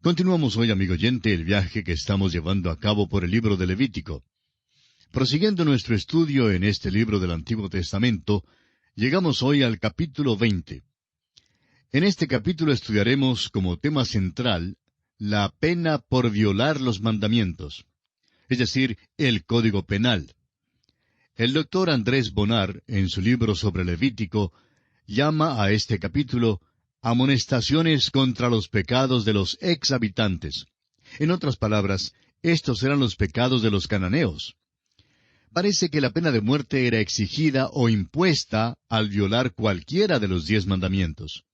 Continuamos hoy, amigo oyente, el viaje que estamos llevando a cabo por el libro de Levítico. Prosiguiendo nuestro estudio en este libro del Antiguo Testamento, llegamos hoy al capítulo 20. En este capítulo estudiaremos como tema central la pena por violar los mandamientos, es decir, el Código Penal. El doctor Andrés Bonar, en su libro sobre Levítico, llama a este capítulo amonestaciones contra los pecados de los ex habitantes. En otras palabras, estos eran los pecados de los cananeos. Parece que la pena de muerte era exigida o impuesta al violar cualquiera de los 10 mandamientos.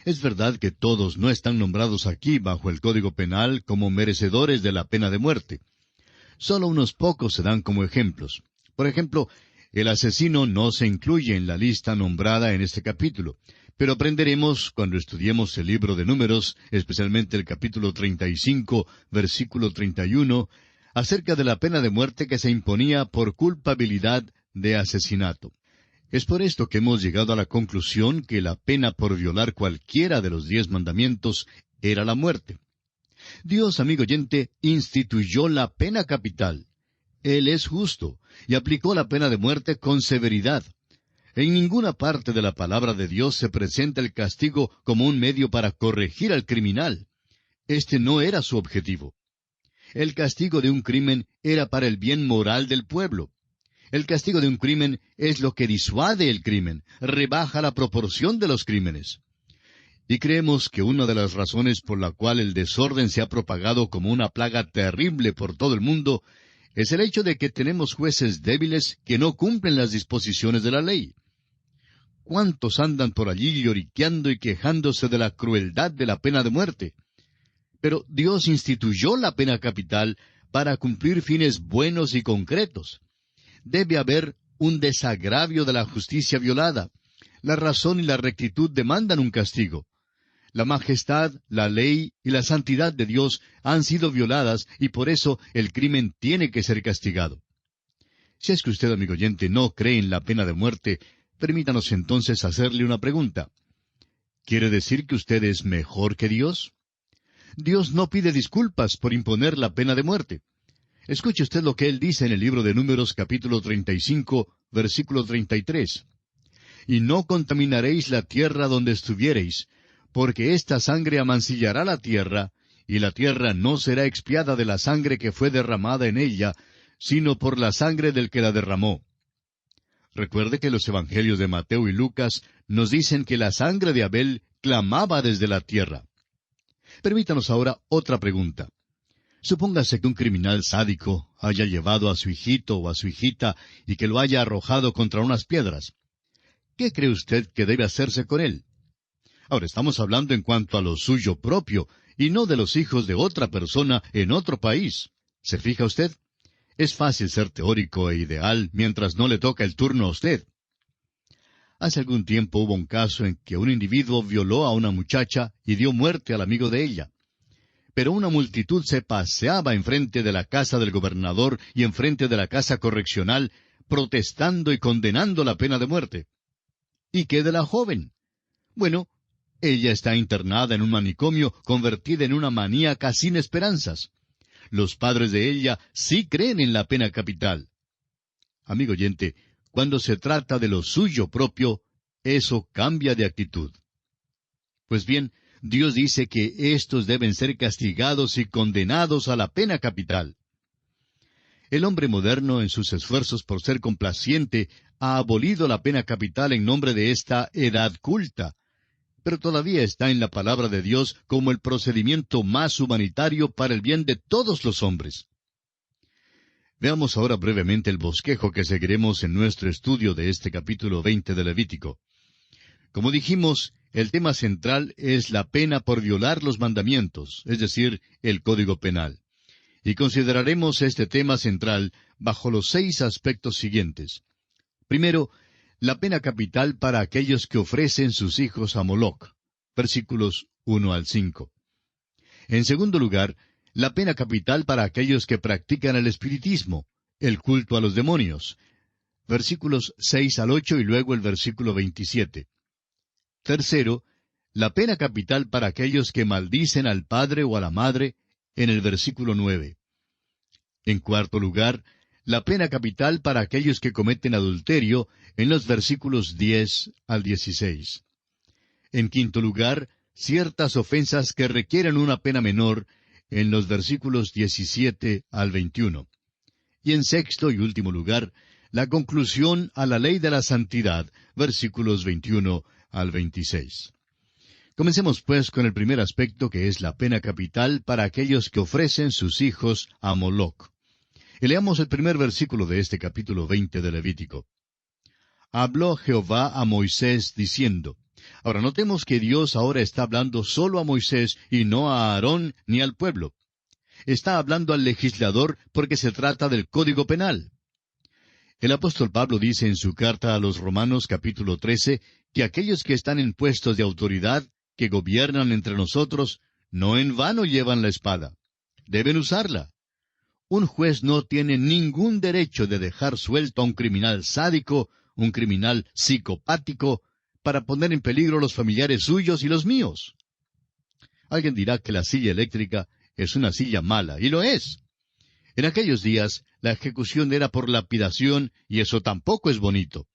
Es verdad que todos no están nombrados aquí bajo el Código Penal como merecedores de la pena de muerte. Solo unos pocos se dan como ejemplos. Por ejemplo, el asesino no se incluye en la lista nombrada en este capítulo, pero aprenderemos cuando estudiemos el libro de Números, especialmente el capítulo 35, versículo 31, acerca de la pena de muerte que se imponía por culpabilidad de asesinato. Es por esto que hemos llegado a la conclusión que la pena por violar cualquiera de los 10 mandamientos era la muerte. Dios, amigo oyente, instituyó la pena capital. Él es justo y aplicó la pena de muerte con severidad. En ninguna parte de la palabra de Dios se presenta el castigo como un medio para corregir al criminal. Este no era su objetivo. El castigo de un crimen era para el bien moral del pueblo. El castigo de un crimen es lo que disuade el crimen, rebaja la proporción de los crímenes. Y creemos que una de las razones por la cual el desorden se ha propagado como una plaga terrible por todo el mundo es el hecho de que tenemos jueces débiles que no cumplen las disposiciones de la ley. ¿Cuántos andan por allí lloriqueando y quejándose de la crueldad de la pena de muerte? Pero Dios instituyó la pena capital para cumplir fines buenos y concretos. Debe haber un desagravio de la justicia violada. La razón y la rectitud demandan un castigo. La majestad, la ley y la santidad de Dios han sido violadas y por eso el crimen tiene que ser castigado. Si es que usted, amigo oyente, no cree en la pena de muerte, permítanos entonces hacerle una pregunta. ¿Quiere decir que usted es mejor que Dios? Dios no pide disculpas por imponer la pena de muerte. Escuche usted lo que Él dice en el libro de Números capítulo 35, versículo 33. Y no contaminaréis la tierra donde estuviereis, porque esta sangre amancillará la tierra, y la tierra no será expiada de la sangre que fue derramada en ella, sino por la sangre del que la derramó. Recuerde que los evangelios de Mateo y Lucas nos dicen que la sangre de Abel clamaba desde la tierra. Permítanos ahora otra pregunta. Supóngase que un criminal sádico haya llevado a su hijito o a su hijita y que lo haya arrojado contra unas piedras. ¿Qué cree usted que debe hacerse con él? Ahora estamos hablando en cuanto a lo suyo propio, y no de los hijos de otra persona en otro país. ¿Se fija usted? Es fácil ser teórico e ideal mientras no le toca el turno a usted. Hace algún tiempo hubo un caso en que un individuo violó a una muchacha y dio muerte al amigo de ella. Pero una multitud se paseaba enfrente de la casa del gobernador y enfrente de la casa correccional, protestando y condenando la pena de muerte. ¿Y qué de la joven? Bueno, ella está internada en un manicomio, convertida en una maníaca sin esperanzas. Los padres de ella sí creen en la pena capital. Amigo oyente, cuando se trata de lo suyo propio, eso cambia de actitud. Pues bien, Dios dice que éstos deben ser castigados y condenados a la pena capital. El hombre moderno, en sus esfuerzos por ser complaciente, ha abolido la pena capital en nombre de esta edad culta, pero todavía está en la palabra de Dios como el procedimiento más humanitario para el bien de todos los hombres. Veamos ahora brevemente el bosquejo que seguiremos en nuestro estudio de este capítulo 20 de Levítico. Como dijimos, el tema central es la pena por violar los mandamientos, es decir, el Código Penal. Y consideraremos este tema central bajo los 6 aspectos siguientes. Primero, la pena capital para aquellos que ofrecen sus hijos a Moloc, versículos 1 al 5. En segundo lugar, la pena capital para aquellos que practican el espiritismo, el culto a los demonios, versículos 6 al 8 y luego el versículo 27. Tercero, la pena capital para aquellos que maldicen al padre o a la madre, en el versículo 9. En cuarto lugar, la pena capital para aquellos que cometen adulterio, en los versículos 10 al 16. En quinto lugar, ciertas ofensas que requieren una pena menor, en los versículos 17 al 21. Y en sexto y último lugar, la conclusión a la ley de la santidad, versículos 21 al 26. Comencemos pues con el primer aspecto, que es la pena capital para aquellos que ofrecen sus hijos a Moloc. Y leamos el primer versículo de este capítulo 20 de Levítico. Habló Jehová a Moisés diciendo. Ahora notemos que Dios ahora está hablando solo a Moisés y no a Aarón ni al pueblo. Está hablando al legislador porque se trata del Código Penal. El apóstol Pablo dice en su carta a los Romanos capítulo 13 que aquellos que están en puestos de autoridad, que gobiernan entre nosotros, no en vano llevan la espada. Deben usarla. Un juez no tiene ningún derecho de dejar suelto a un criminal sádico, un criminal psicopático, para poner en peligro los familiares suyos y los míos. Alguien dirá que la silla eléctrica es una silla mala, y lo es. En aquellos días, la ejecución era por lapidación, y eso tampoco es bonito.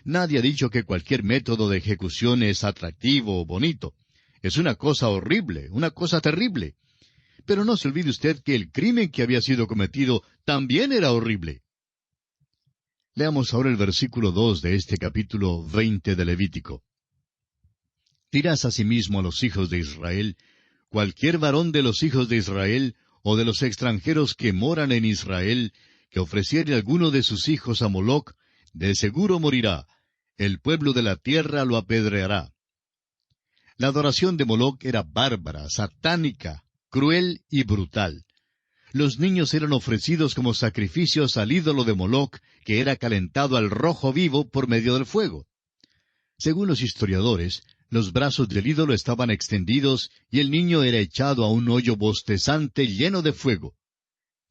Nadie ha dicho que cualquier método de ejecución es atractivo o bonito. Es una cosa horrible, una cosa terrible. Pero no se olvide usted que el crimen que había sido cometido también era horrible. Leamos ahora el versículo 2 de este capítulo 20 de Levítico. Dirás asimismo a los hijos de Israel, cualquier varón de los hijos de Israel, o de los extranjeros que moran en Israel, que ofreciere alguno de sus hijos a Moloc, de seguro morirá, el pueblo de la tierra lo apedreará. La adoración de Moloc era bárbara, satánica, cruel y brutal. Los niños eran ofrecidos como sacrificios al ídolo de Moloc, que era calentado al rojo vivo por medio del fuego. Según los historiadores, los brazos del ídolo estaban extendidos y el niño era echado a un hoyo bostezante lleno de fuego.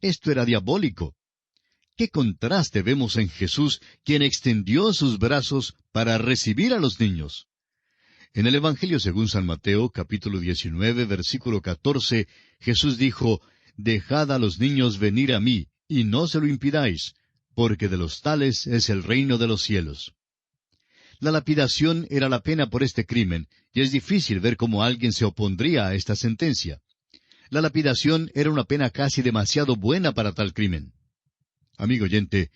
Esto era diabólico. ¿Qué contraste vemos en Jesús, quien extendió sus brazos para recibir a los niños? En el Evangelio según San Mateo, capítulo 19, versículo 14, Jesús dijo, «Dejad a los niños venir a mí, y no se lo impidáis, porque de los tales es el reino de los cielos». La lapidación era la pena por este crimen, y es difícil ver cómo alguien se opondría a esta sentencia. La lapidación era una pena casi demasiado buena para tal crimen. Amigo oyente,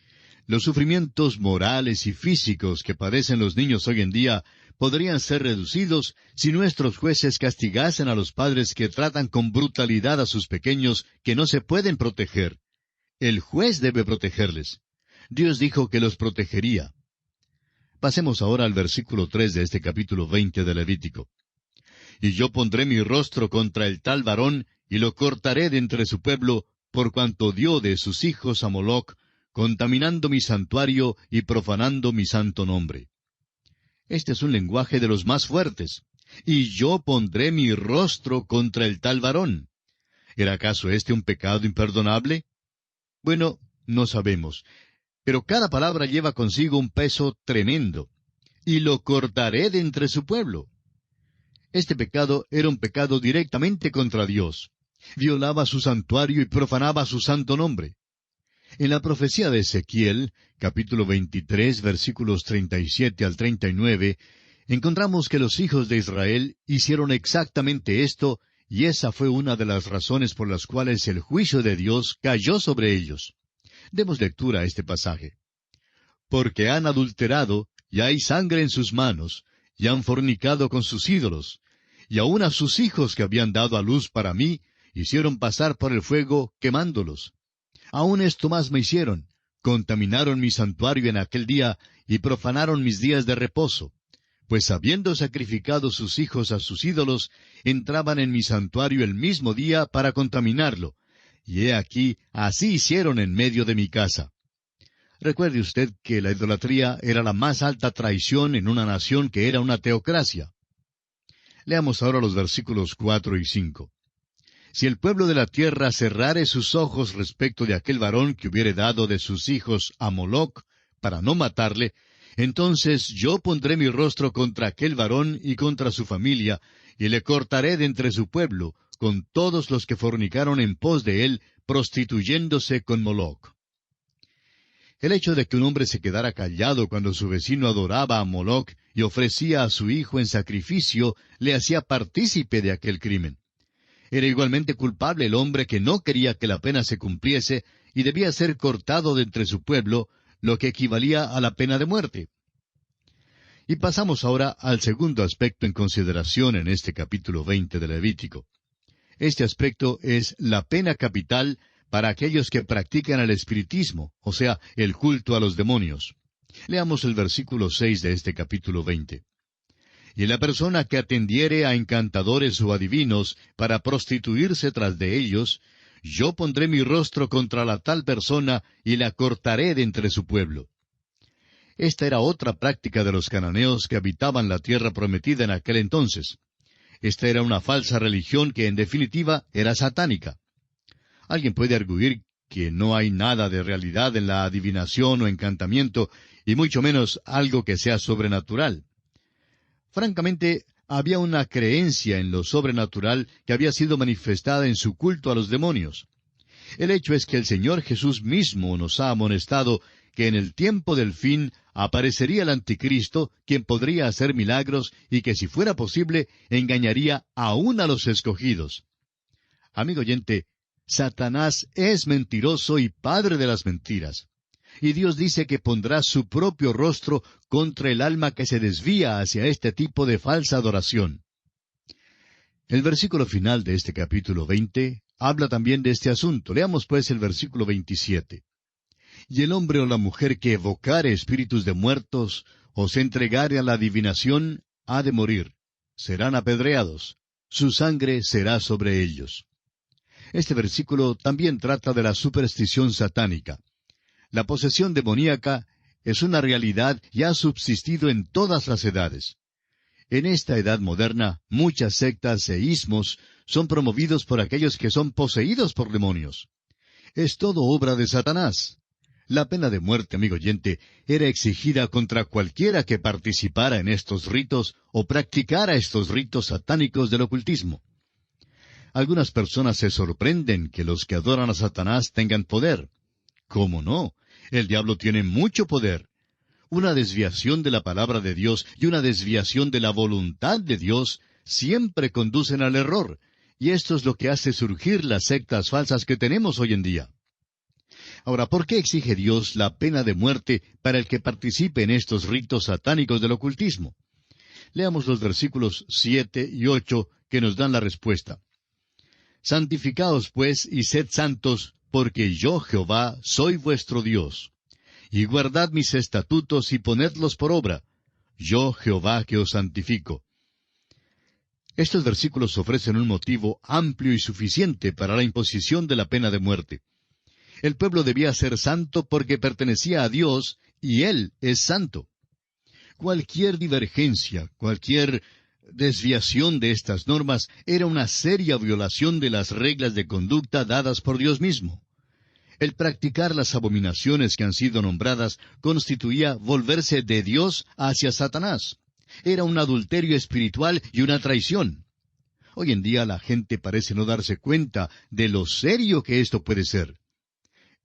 los sufrimientos morales y físicos que padecen los niños hoy en día podrían ser reducidos si nuestros jueces castigasen a los padres que tratan con brutalidad a sus pequeños que no se pueden proteger. El juez debe protegerles. Dios dijo que los protegería. Pasemos ahora al versículo 3 de este capítulo 20 de Levítico. «Y yo pondré mi rostro contra el tal varón, y lo cortaré de entre su pueblo, por cuanto dio de sus hijos a Moloc, contaminando mi santuario y profanando mi santo nombre». Este es un lenguaje de los más fuertes. «Y yo pondré mi rostro contra el tal varón». ¿Era acaso este un pecado imperdonable? Bueno, no sabemos. Pero cada palabra lleva consigo un peso tremendo. «Y lo cortaré de entre su pueblo». Este pecado era un pecado directamente contra Dios. Violaba su santuario y profanaba su santo nombre. En la profecía de Ezequiel, capítulo 23, versículos 37 al 39, encontramos que los hijos de Israel hicieron exactamente esto, y esa fue una de las razones por las cuales el juicio de Dios cayó sobre ellos. Demos lectura a este pasaje. «Porque han adulterado, y hay sangre en sus manos, y han fornicado con sus ídolos, y aun a sus hijos que habían dado a luz para mí, hicieron pasar por el fuego, quemándolos. Aun esto más me hicieron, contaminaron mi santuario en aquel día, y profanaron mis días de reposo. Pues habiendo sacrificado sus hijos a sus ídolos, entraban en mi santuario el mismo día para contaminarlo. Y he aquí, así hicieron en medio de mi casa». Recuerde usted que la idolatría era la más alta traición en una nación que era una teocracia. Leamos ahora los versículos 4 y 5. «Si el pueblo de la tierra cerrare sus ojos respecto de aquel varón que hubiere dado de sus hijos a Moloc, para no matarle, entonces yo pondré mi rostro contra aquel varón y contra su familia, y le cortaré de entre su pueblo, con todos los que fornicaron en pos de él, prostituyéndose con Moloc. El hecho de que un hombre se quedara callado cuando su vecino adoraba a Moloc y ofrecía a su hijo en sacrificio, le hacía partícipe de aquel crimen. Era igualmente culpable el hombre que no quería que la pena se cumpliese y debía ser cortado de entre su pueblo, lo que equivalía a la pena de muerte. Y pasamos ahora al segundo aspecto en consideración en este capítulo 20 de Levítico. Este aspecto es la pena capital para aquellos que practican el espiritismo, o sea, el culto a los demonios. Leamos el versículo 6 de este capítulo 20. Y la persona que atendiere a encantadores o adivinos para prostituirse tras de ellos, yo pondré mi rostro contra la tal persona y la cortaré de entre su pueblo. Esta era otra práctica de los cananeos que habitaban la tierra prometida en aquel entonces. Esta era una falsa religión que en definitiva era satánica. Alguien puede arguir que no hay nada de realidad en la adivinación o encantamiento, y mucho menos algo que sea sobrenatural. Francamente, había una creencia en lo sobrenatural que había sido manifestada en su culto a los demonios. El hecho es que el Señor Jesús mismo nos ha amonestado que en el tiempo del fin aparecería el anticristo, quien podría hacer milagros y que, si fuera posible, engañaría aún a los escogidos. Amigo oyente, Satanás es mentiroso y padre de las mentiras. Y Dios dice que pondrá su propio rostro contra el alma que se desvía hacia este tipo de falsa adoración. El versículo final de este capítulo 20 habla también de este asunto. Leamos pues el versículo 27. Y el hombre o la mujer que evocare espíritus de muertos, o se entregare a la adivinación, ha de morir. Serán apedreados. Su sangre será sobre ellos. Este versículo también trata de la superstición satánica. La posesión demoníaca es una realidad y ha subsistido en todas las edades. En esta edad moderna, muchas sectas e ismos son promovidos por aquellos que son poseídos por demonios. Es todo obra de Satanás. La pena de muerte, amigo oyente, era exigida contra cualquiera que participara en estos ritos o practicara estos ritos satánicos del ocultismo. Algunas personas se sorprenden que los que adoran a Satanás tengan poder. ¿Cómo no? El diablo tiene mucho poder. Una desviación de la palabra de Dios y una desviación de la voluntad de Dios siempre conducen al error, y esto es lo que hace surgir las sectas falsas que tenemos hoy en día. Ahora, ¿por qué exige Dios la pena de muerte para el que participe en estos ritos satánicos del ocultismo? Leamos los versículos 7 y 8 que nos dan la respuesta. Santificaos pues y sed santos, porque yo, Jehová, soy vuestro Dios. Y guardad mis estatutos y ponedlos por obra. Yo, Jehová, que os santifico. Estos versículos ofrecen un motivo amplio y suficiente para la imposición de la pena de muerte. El pueblo debía ser santo porque pertenecía a Dios, y Él es santo. Cualquier divergencia, cualquier desviación de estas normas era una seria violación de las reglas de conducta dadas por Dios mismo. El practicar las abominaciones que han sido nombradas constituía volverse de Dios hacia Satanás. Era un adulterio espiritual y una traición. Hoy en día la gente parece no darse cuenta de lo serio que esto puede ser.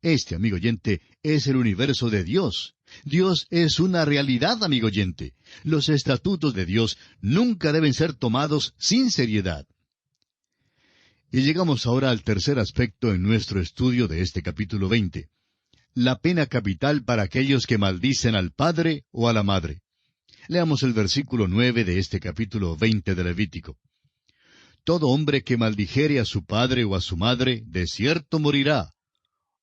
Este, amigo oyente, es el universo de Dios. Dios es una realidad, amigo oyente. Los estatutos de Dios nunca deben ser tomados sin seriedad. Y llegamos ahora al tercer aspecto en nuestro estudio de este capítulo 20. La pena capital para aquellos que maldicen al padre o a la madre. Leamos el versículo 9 de este capítulo 20 de Levítico. Todo hombre que maldijere a su padre o a su madre, de cierto morirá.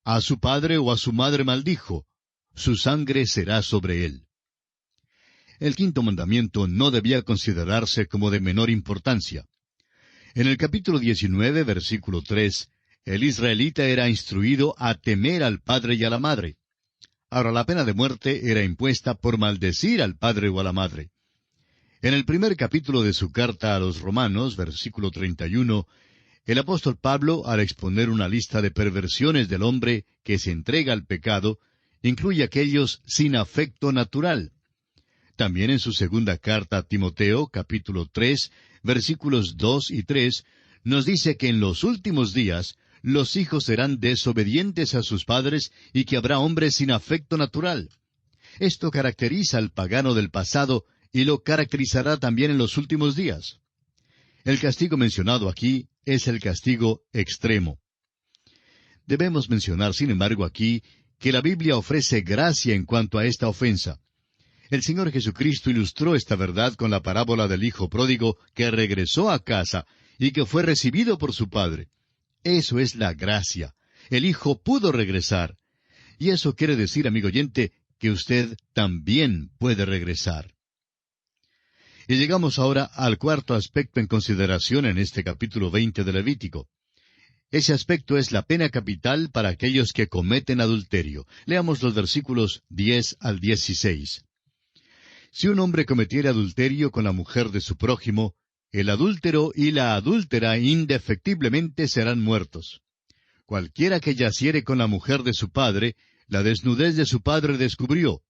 A su padre o a su madre maldijo, su sangre será sobre él. El quinto mandamiento no debía considerarse como de menor importancia. En el capítulo 19, versículo 3, el israelita era instruido a temer al padre y a la madre. Ahora, la pena de muerte era impuesta por maldecir al padre o a la madre. En el primer capítulo de su carta a los Romanos, versículo 31, el apóstol Pablo, al exponer una lista de perversiones del hombre que se entrega al pecado, incluye aquellos sin afecto natural. También en su segunda carta a Timoteo, capítulo 3, versículos 2 y 3, nos dice que en los últimos días los hijos serán desobedientes a sus padres y que habrá hombres sin afecto natural. Esto caracteriza al pagano del pasado y lo caracterizará también en los últimos días. El castigo mencionado aquí es el castigo extremo. Debemos mencionar, sin embargo, aquí que la Biblia ofrece gracia en cuanto a esta ofensa. El Señor Jesucristo ilustró esta verdad con la parábola del hijo pródigo que regresó a casa y que fue recibido por su padre. Eso es la gracia. El hijo pudo regresar. Y eso quiere decir, amigo oyente, que usted también puede regresar. Y llegamos ahora al cuarto aspecto en consideración en este capítulo 20 de Levítico. Ese aspecto es la pena capital para aquellos que cometen adulterio. Leamos los versículos 10 al 16. Si un hombre cometiere adulterio con la mujer de su prójimo, el adúltero y la adúltera indefectiblemente serán muertos. Cualquiera que yaciere con la mujer de su padre, la desnudez de su padre descubrió.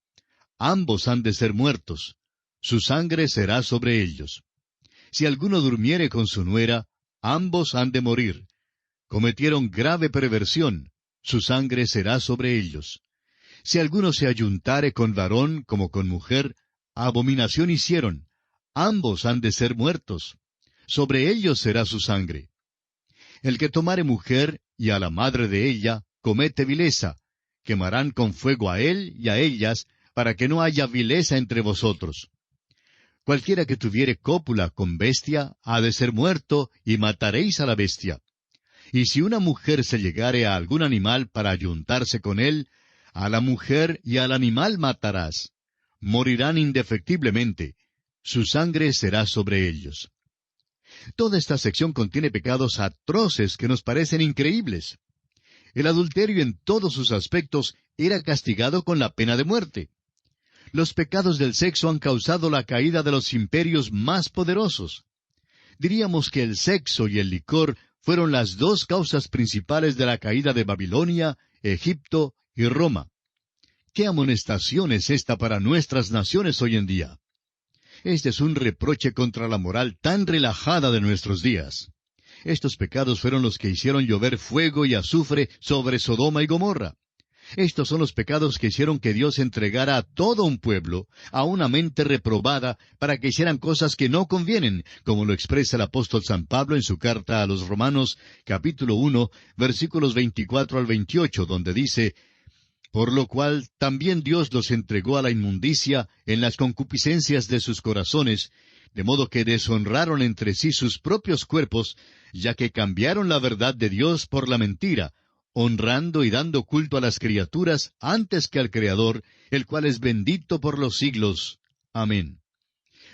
Ambos han de ser muertos. Su sangre será sobre ellos. Si alguno durmiere con su nuera, ambos han de morir. Cometieron grave perversión. Su sangre será sobre ellos. Si alguno se ayuntare con varón como con mujer, abominación hicieron. Ambos han de ser muertos. Sobre ellos será su sangre. El que tomare mujer y a la madre de ella, comete vileza. Quemarán con fuego a él y a ellas, para que no haya vileza entre vosotros. Cualquiera que tuviere cópula con bestia, ha de ser muerto, y mataréis a la bestia. Y si una mujer se llegare a algún animal para ayuntarse con él, a la mujer y al animal matarás. Morirán indefectiblemente. Su sangre será sobre ellos. Toda esta sección contiene pecados atroces que nos parecen increíbles. El adulterio en todos sus aspectos era castigado con la pena de muerte. Los pecados del sexo han causado la caída de los imperios más poderosos. Diríamos que el sexo y el licor fueron las dos causas principales de la caída de Babilonia, Egipto y Roma. ¿Qué amonestación es esta para nuestras naciones hoy en día? Este es un reproche contra la moral tan relajada de nuestros días. Estos pecados fueron los que hicieron llover fuego y azufre sobre Sodoma y Gomorra. Estos son los pecados que hicieron que Dios entregara a todo un pueblo, a una mente reprobada, para que hicieran cosas que no convienen, como lo expresa el apóstol San Pablo en su carta a los Romanos, capítulo 1, versículos 24 al 28, donde dice: Por lo cual también Dios los entregó a la inmundicia en las concupiscencias de sus corazones, de modo que deshonraron entre sí sus propios cuerpos, ya que cambiaron la verdad de Dios por la mentira, honrando y dando culto a las criaturas antes que al Creador, el cual es bendito por los siglos. Amén.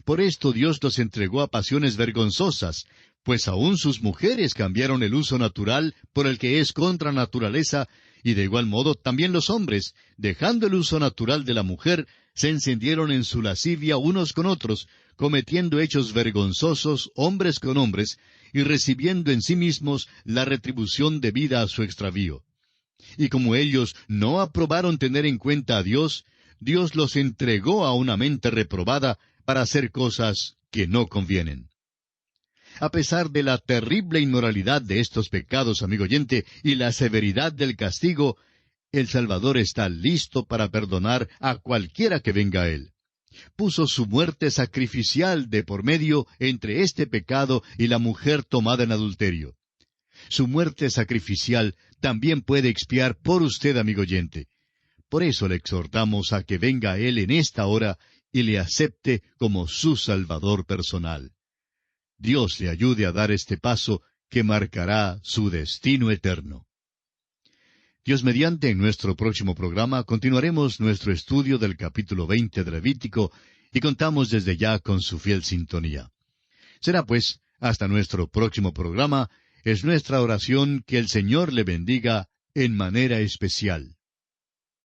Por esto Dios los entregó a pasiones vergonzosas, pues aun sus mujeres cambiaron el uso natural por el que es contra naturaleza, y de igual modo también los hombres, dejando el uso natural de la mujer, se encendieron en su lascivia unos con otros, cometiendo hechos vergonzosos hombres con hombres, y recibiendo en sí mismos la retribución debida a su extravío. Y como ellos no aprobaron tener en cuenta a Dios, Dios los entregó a una mente reprobada para hacer cosas que no convienen. A pesar de la terrible inmoralidad de estos pecados, amigo oyente, y la severidad del castigo, el Salvador está listo para perdonar a cualquiera que venga a Él. Puso su muerte sacrificial de por medio entre este pecado y la mujer tomada en adulterio. Su muerte sacrificial también puede expiar por usted, amigo oyente. Por eso le exhortamos a que venga a Él en esta hora y le acepte como su Salvador personal. Dios le ayude a dar este paso que marcará su destino eterno. Dios mediante, en nuestro próximo programa continuaremos nuestro estudio del capítulo 20 de Levítico y contamos desde ya con su fiel sintonía. Será pues, hasta nuestro próximo programa, es nuestra oración que el Señor le bendiga en manera especial.